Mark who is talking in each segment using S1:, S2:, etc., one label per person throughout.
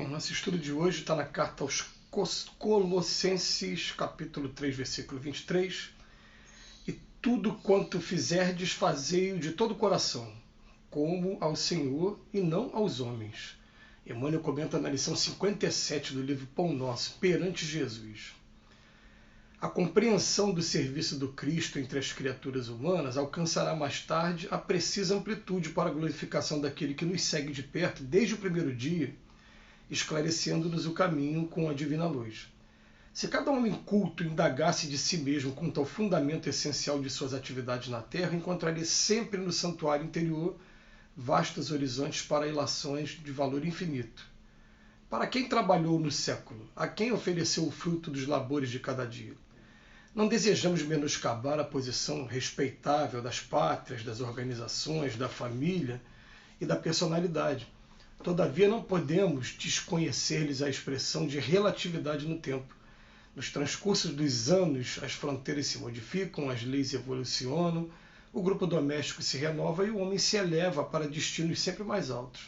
S1: O nosso estudo de hoje está na carta aos Colossenses, capítulo 3, versículo 23. E tudo quanto fizerdes, fazei-o de todo o coração, como ao Senhor e não aos homens. Emmanuel comenta na lição 57 do livro Pão Nosso, perante Jesus. A compreensão do serviço do Cristo entre as criaturas humanas alcançará mais tarde a precisa amplitude para a glorificação daquele que nos segue de perto desde o primeiro dia, esclarecendo-nos o caminho com a divina luz. Se cada homem culto indagasse de si mesmo quanto ao fundamento essencial de suas atividades na Terra, encontraria sempre no santuário interior vastos horizontes para ilações de valor infinito. Para quem trabalhou no século? A quem ofereceu o fruto dos labores de cada dia? Não desejamos menoscabar a posição respeitável das pátrias, das organizações, da família e da personalidade. Todavia, não podemos desconhecer-lhes a expressão de relatividade no tempo. Nos transcursos dos anos, as fronteiras se modificam, as leis evolucionam, o grupo doméstico se renova e o homem se eleva para destinos sempre mais altos.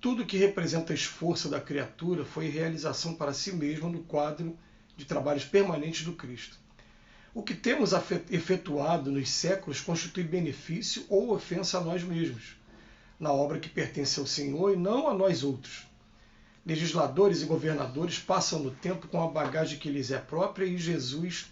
S1: Tudo que representa esforço da criatura foi realização para si mesmo no quadro de trabalhos permanentes do Cristo. O que temos efetuado nos séculos constitui benefício ou ofensa a nós mesmos, na obra que pertence ao Senhor e não a nós outros. Legisladores e governadores passam no tempo com a bagagem que lhes é própria e Jesus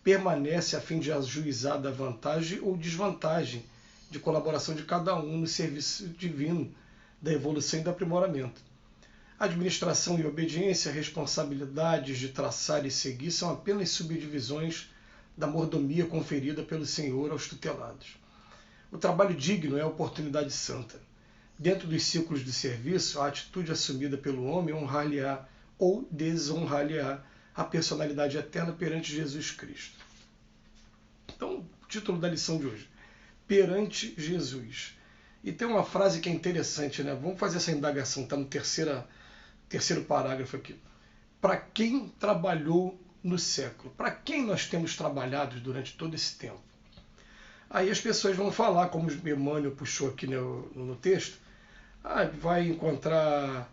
S1: permanece a fim de ajuizar da vantagem ou desvantagem de colaboração de cada um no serviço divino da evolução e do aprimoramento. Administração e obediência, responsabilidades de traçar e seguir são apenas subdivisões da mordomia conferida pelo Senhor aos tutelados. O trabalho digno é a oportunidade santa. Dentro dos ciclos de serviço, a atitude assumida pelo homem honrar-lhe-á ou desonrar-lhe-á a personalidade eterna perante Jesus Cristo. Então, o título da lição de hoje, perante Jesus. E tem uma frase que é interessante, né? Vamos fazer essa indagação, está no terceiro parágrafo aqui. Para quem trabalhou no século? Para quem nós temos trabalhado durante todo esse tempo? Aí as pessoas vão falar, como o Emmanuel puxou aqui no texto, vai encontrar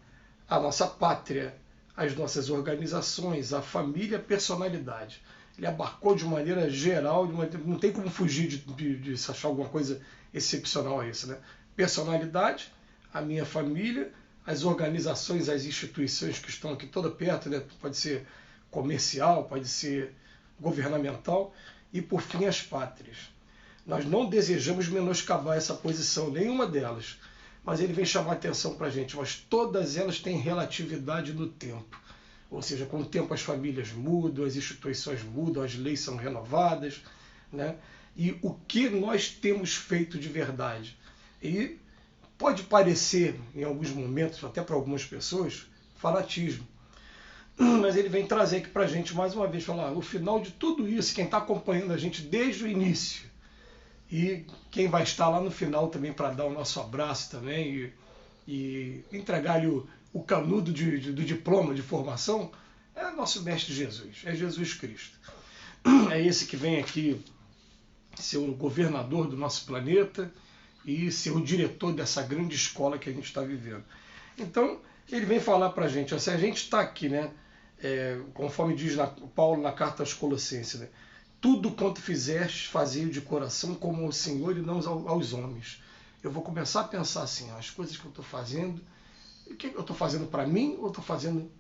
S1: a nossa pátria, as nossas organizações, a família, a personalidade. Ele abarcou de maneira geral, não tem como fugir de achar alguma coisa excepcional a isso, né? Personalidade, a minha família, as organizações, as instituições que estão aqui toda perto, né? Pode ser comercial, pode ser governamental, e por fim as pátrias. Nós não desejamos menoscabar essa posição, nenhuma delas, mas ele vem chamar a atenção para a gente, mas todas elas têm relatividade no tempo. Ou seja, com o tempo as famílias mudam, as instituições mudam, as leis são renovadas, né? E o que nós temos feito de verdade? E pode parecer, em alguns momentos, até para algumas pessoas, fanatismo. Mas ele vem trazer aqui para a gente, mais uma vez, falar, no final de tudo isso, quem está acompanhando a gente desde o início, e quem vai estar lá no final também para dar o nosso abraço também e entregar-lhe o canudo do diploma de formação, é nosso Mestre Jesus, é Jesus Cristo. É esse que vem aqui ser o governador do nosso planeta e ser o diretor dessa grande escola que a gente está vivendo. Então, ele vem falar para a gente, se a gente está aqui, né, conforme diz Paulo na carta aos Colossenses, né, tudo quanto fizeste, fazei-o de coração como ao Senhor e não aos homens. Eu vou começar a pensar assim, as coisas que eu estou fazendo, o que eu estou fazendo para mim ou estou fazendo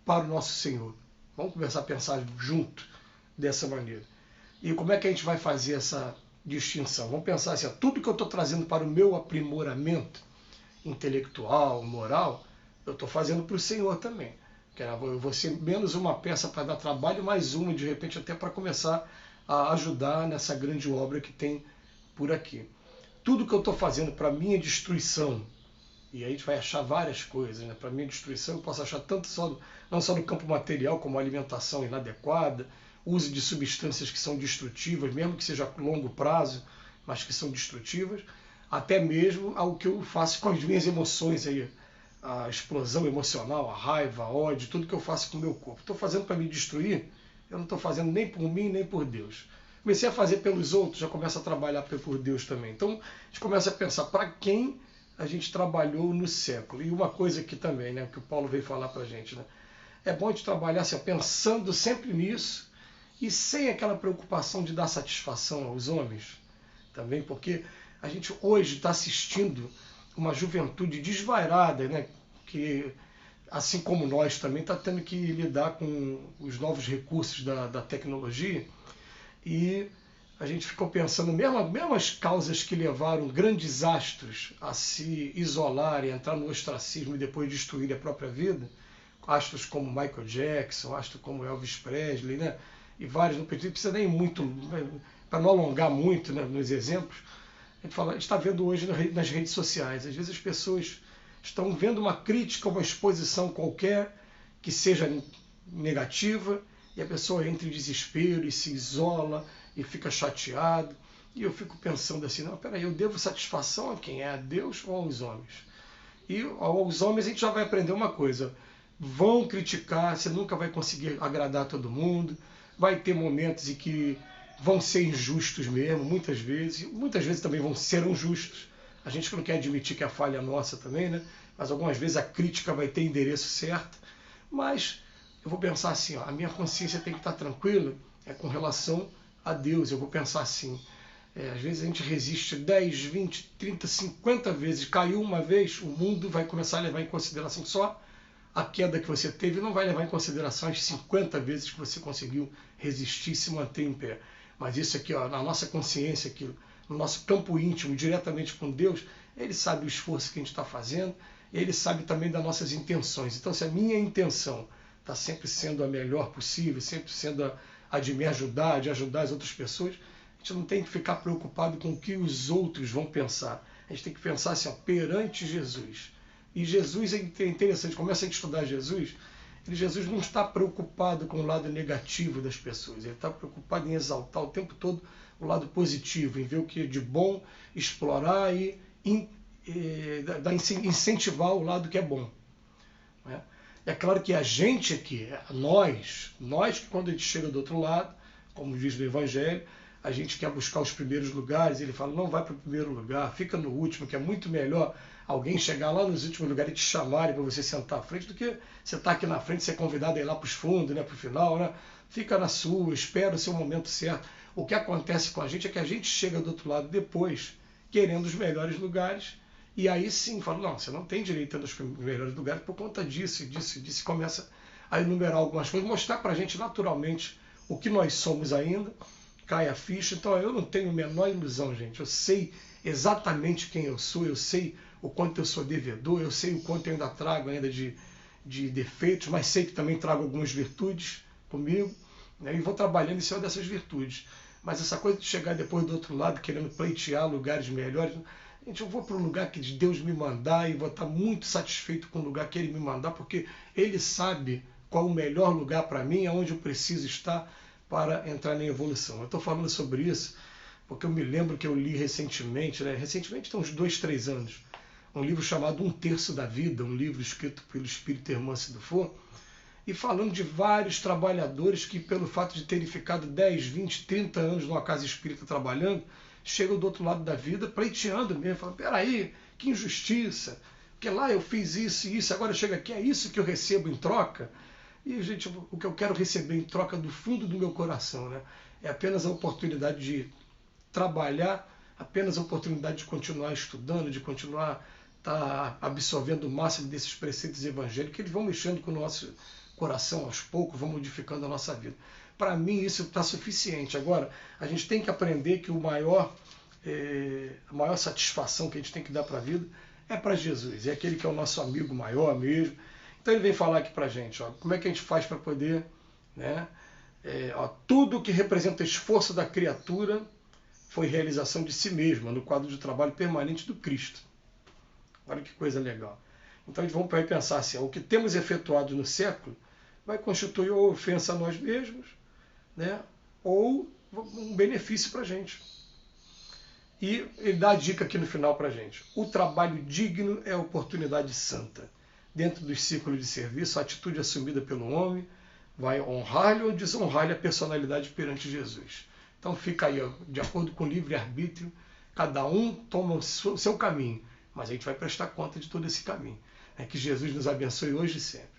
S1: para o nosso Senhor? Vamos começar a pensar junto dessa maneira. E como é que a gente vai fazer essa distinção? Vamos pensar assim, tudo que eu estou trazendo para o meu aprimoramento intelectual, moral, eu estou fazendo para o Senhor também. Eu vou ser menos uma peça para dar trabalho, mais uma, de repente, até para começar a ajudar nessa grande obra que tem por aqui. Tudo que eu estou fazendo para minha destruição, e aí a gente vai achar várias coisas, né? Para minha destruição eu posso achar tanto não só no campo material, como alimentação inadequada, uso de substâncias que são destrutivas, mesmo que seja a longo prazo, mas que são destrutivas, até mesmo ao que eu faço com as minhas emoções aí, a explosão emocional, a raiva, a ódio, tudo que eu faço com o meu corpo. Estou fazendo para me destruir? Eu não estou fazendo nem por mim, nem por Deus. Comecei a fazer pelos outros, já começo a trabalhar por Deus também. Então, a gente começa a pensar para quem a gente trabalhou no século. E uma coisa aqui também, né, que o Paulo veio falar para a gente, né, é bom a gente trabalhar assim, pensando sempre nisso e sem aquela preocupação de dar satisfação aos homens também, porque a gente hoje está assistindo uma juventude desvairada, né, que, assim como nós também, está tendo que lidar com os novos recursos da tecnologia, e a gente ficou pensando, mesmas causas que levaram grandes astros a se isolarem, entrar no ostracismo e depois destruir a própria vida, astros como Michael Jackson, astros como Elvis Presley, né, e vários, não precisa nem muito, para não alongar muito, né, nos exemplos, a gente está vendo hoje nas redes sociais. Às vezes as pessoas estão vendo uma crítica, uma exposição qualquer que seja negativa, e a pessoa entra em desespero e se isola e fica chateado. E eu fico pensando assim, não, peraí, eu devo satisfação a quem? É a Deus ou aos homens? E aos homens a gente já vai aprender uma coisa, vão criticar, você nunca vai conseguir agradar todo mundo, vai ter momentos em que vão ser injustos mesmo, muitas vezes também serão justos. A gente que não quer admitir que a falha é nossa também, né? Mas algumas vezes a crítica vai ter endereço certo. Mas eu vou pensar assim, ó, a minha consciência tem que estar tranquila com relação a Deus. Eu vou pensar assim, às vezes a gente resiste 10, 20, 30, 50 vezes, caiu uma vez, o mundo vai começar a levar em consideração só a queda que você teve, não vai levar em consideração as 50 vezes que você conseguiu resistir e se manter em pé. Mas isso aqui, ó, na nossa consciência, aqui, no nosso campo íntimo, diretamente com Deus, Ele sabe o esforço que a gente está fazendo, Ele sabe também das nossas intenções. Então, se a minha intenção está sempre sendo a melhor possível, sempre sendo a de me ajudar, de ajudar as outras pessoas, a gente não tem que ficar preocupado com o que os outros vão pensar. A gente tem que pensar assim, ó, perante Jesus. E Jesus é interessante, começa a estudar Jesus, Jesus não está preocupado com o lado negativo das pessoas, ele está preocupado em exaltar o tempo todo o lado positivo, em ver o que é de bom, explorar e incentivar o lado que é bom. É claro que a gente aqui, nós que quando a gente chega do outro lado, como diz no Evangelho, a gente quer buscar os primeiros lugares, ele fala, não vai para o primeiro lugar, fica no último, que é muito melhor alguém chegar lá nos últimos lugares e te chamarem para você sentar à frente, do que você estar aqui na frente, ser convidado a ir lá para os fundos, né, para o final, né? Fica na sua, espera o seu momento certo. O que acontece com a gente é que a gente chega do outro lado depois, querendo os melhores lugares, e aí sim fala, não, você não tem direito a ter os melhores lugares por conta disso, e começa a enumerar algumas coisas, mostrar para a gente naturalmente o que nós somos ainda, cai a ficha. Então eu não tenho a menor ilusão, gente, eu sei exatamente quem eu sou, eu sei o quanto eu sou devedor, eu sei o quanto eu ainda trago ainda de defeitos, mas sei que também trago algumas virtudes comigo, né, e vou trabalhando em cima dessas virtudes. Mas essa coisa de chegar depois do outro lado querendo pleitear lugares melhores, gente, eu vou para o lugar que Deus me mandar e vou estar muito satisfeito com o lugar que Ele me mandar, porque Ele sabe qual o melhor lugar para mim, aonde eu preciso estar para entrar na evolução. Eu estou falando sobre isso porque eu me lembro que eu li recentemente, né, tem uns 2, 3 anos, um livro chamado Um Terço da Vida, um livro escrito pelo espírito Hermance Dufour, e falando de vários trabalhadores que, pelo fato de terem ficado 10, 20, 30 anos numa casa espírita trabalhando, chegam do outro lado da vida pleiteando mesmo, falando, peraí, que injustiça, porque lá eu fiz isso e isso, agora chega aqui, é isso que eu recebo em troca? E, gente, o que eu quero receber em troca do fundo do meu coração, né, é apenas a oportunidade de trabalhar, apenas a oportunidade de continuar estudando, de continuar absorvendo o máximo desses preceitos evangélicos, que eles vão mexendo com o nosso coração aos poucos, vão modificando a nossa vida. Para mim isso está suficiente. Agora, a gente tem que aprender que a maior satisfação que a gente tem que dar para a vida é para Jesus, é aquele que é o nosso amigo maior mesmo. Então ele vem falar aqui para a gente, ó, como é que a gente faz para poder, né, tudo que representa esforço da criatura foi realização de si mesma, no quadro de trabalho permanente do Cristo. Olha que coisa legal. Então a gente vai pensar assim, o que temos efetuado no século vai constituir ou ofensa a nós mesmos, né, ou um benefício para a gente. E ele dá a dica aqui no final para a gente. O trabalho digno é a oportunidade santa. Dentro dos círculos de serviço, a atitude assumida pelo homem vai honrar-lhe ou desonrar-lhe a personalidade perante Jesus. Então fica aí, ó, de acordo com o livre-arbítrio, cada um toma o seu caminho. mas a gente vai prestar conta de todo esse caminho. Que Jesus nos abençoe hoje e sempre.